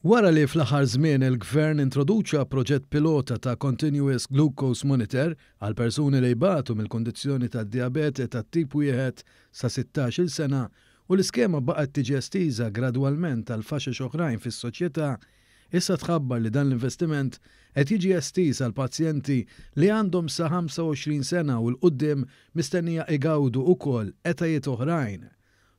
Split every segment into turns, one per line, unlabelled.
Wara li fl-aħħar żmien il-Gvern introduċa proġett pilota ta' Continuous Glucose Monitor għal persuni li jbatu mill-kondizzjoni tad-diabete tat-tip 1 sa 16-il sena u l-iskema baqgħet tiġi estiża gradwalment għal faxex oħrajn fis-soċjetà, issa tħabbar li dan l-investiment qed jiġi estiż għal pazjenti li għandhom sa 25 sena u l-qudiem mistennija igawdu wkoll etajiet oħrajn.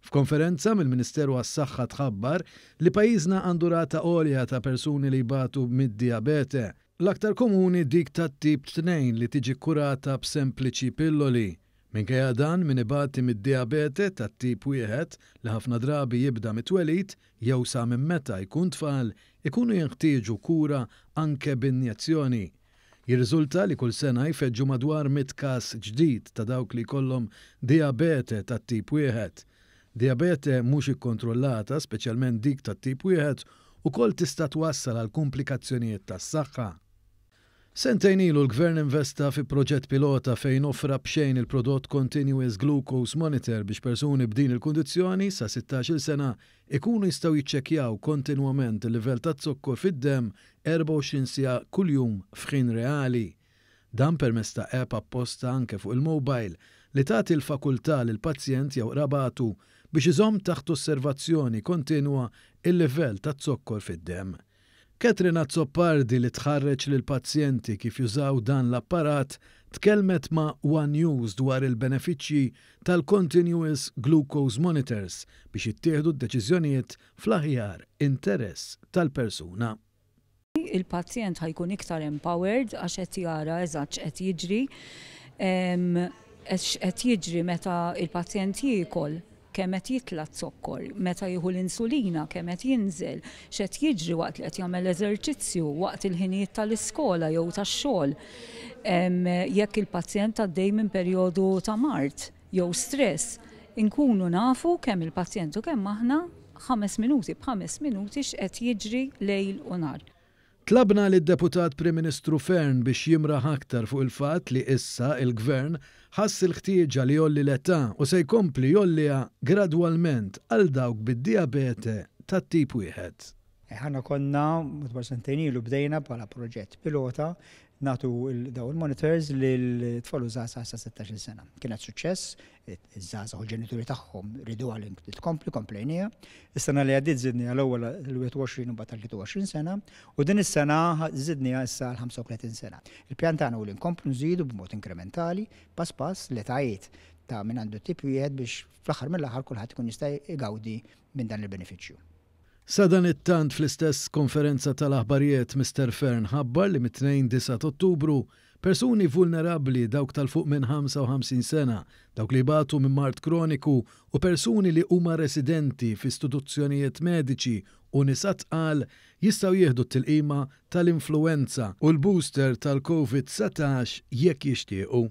F'konferenza mill-Ministeru għas-Saħħa tħabbar li pajjiżna għandu rata għolja ta' persuni li jbatu mid-diabete, l-aktar komuni dik tat-tip 2 li tiġi kurata b'sempliċi pilloli. Minkejja dan min ibati mid-diabete tat-tip 1 li ħafna drabi jibda mit-twelid jew sa minn meta jkun tfal ikunu jeħtieġu kura anke b'injezzjoni. Jirriżulta li kull sena jfeġġu madwar 100 każ ġdid ta' dawk li jkollhom diabete tat-tip 1. Diabete mhux ikkontrollata, speċjalment dik tat-tip 1, ukoll tista' twassal għal komplikazzjonijiet tas-saħħa. Sentejn ilu l-Gvern investa fi proġett pilota fejn offra b'xejn il-prodott Continuous Glucose Monitor biex persuni b'din il-kundizzjoni sa 16-il sena ikunu jistgħu jiċċekkjaw kontinwament il-livell ta' zokkor fid-demm 24 siegħa kuljum f'ħin reali. Dan permezz ta' app apposta anke fuq il-mobile li tagħti l-fakultà lil pazjent jew rabatu biex iżomm taħt osservazzjoni kontinwa il-livell ta' zokkor fid-demm. Katrina Zoppardi li tħarreġ lil pazjenti kif jużaw dan l-apparat tkellmet ma' One News dwar il-benefiċċji tal-Continuous Glucose Monitors biex jittieħdu d-deċiżjonijiet fl-aħjar interess tal-persuna.
Il-pazjent ħajkun iktar empowered għax qed jara eżatt x'qed jiġri. Qed jiġri meta il-pazjent jiekol kemm qed jitla zokkor, meta jieħu l-insulina kemm qed jinżel, x'qed jiġri waqt li qed jagħmel eżerċizzju, waqt il-ħinijiet tal-iskola jew tax-xogħol. Jekk il-pazjent għaddej minn perjodu ta' mart jew stress, inkunu nafu kemm il-pazjent u kemm aħna 5 minuti b'5 minuti x'qed jiġri lejl u nhar.
Tlabna lid-Deputat Prim Ministru Fern biex jimraħ aktar fuq il-fatt li issa il-Gvern ħass il-ħtieġa li jolli l-età u se jkompli jollija gradwalment għal dawk bid-diabete tat-tip 1.
Ħanna konna mudwar sentejn ilu bdejna bħala proġett pilota nagħtu daw il-monitors lil-tfal u żgħażagħ sa 16-il sena. Kienet suċċess, iż-żgħażagħ u l-ġenituri tagħhom ridu għal tkompli komplejnija. Is-sena li għaddiet żidni għall-ewwel l-21 u mbagħad tal-23 sena u din is-sena żidniha issa għal-35 sena. Il-pjan tagħna hu li nkomplu nżidu b'mod inkrementali pass pass l-etajiet ta' min għandu tip 1 biex fl-aħħar mill-aħħar kulħadd ikun jista' igawdi minn dan il-benefiċċju.
Sa dan it-tant fl-istess konferenza tal-aħbarijiet Mr. Fern ħabbar li mit-2 Ottubru persuni vulnerabbli dawk tal-fuq minn 55 sena, dawk li batu minn mart kroniku u persuni li huma residenti f'istituzzjonijiet mediċi u nisa tqal jistgħu jieħdu t-tilqima tal-influenza u l-booster tal-COVID-19 jekk jixtiequ.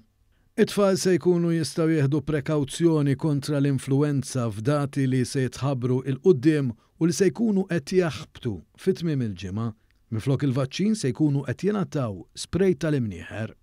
It-tfal se jkunu jistgħu jieħdu prekawzjoni kontra l-influenza f'dati li se jitħabbru il-qudiem u li se jkunu qed jaħbtu fit-tmiem il-ġimgħa. Minflok il-vaċċin se jkunu qed jingħataw sprej tal-imnieħer.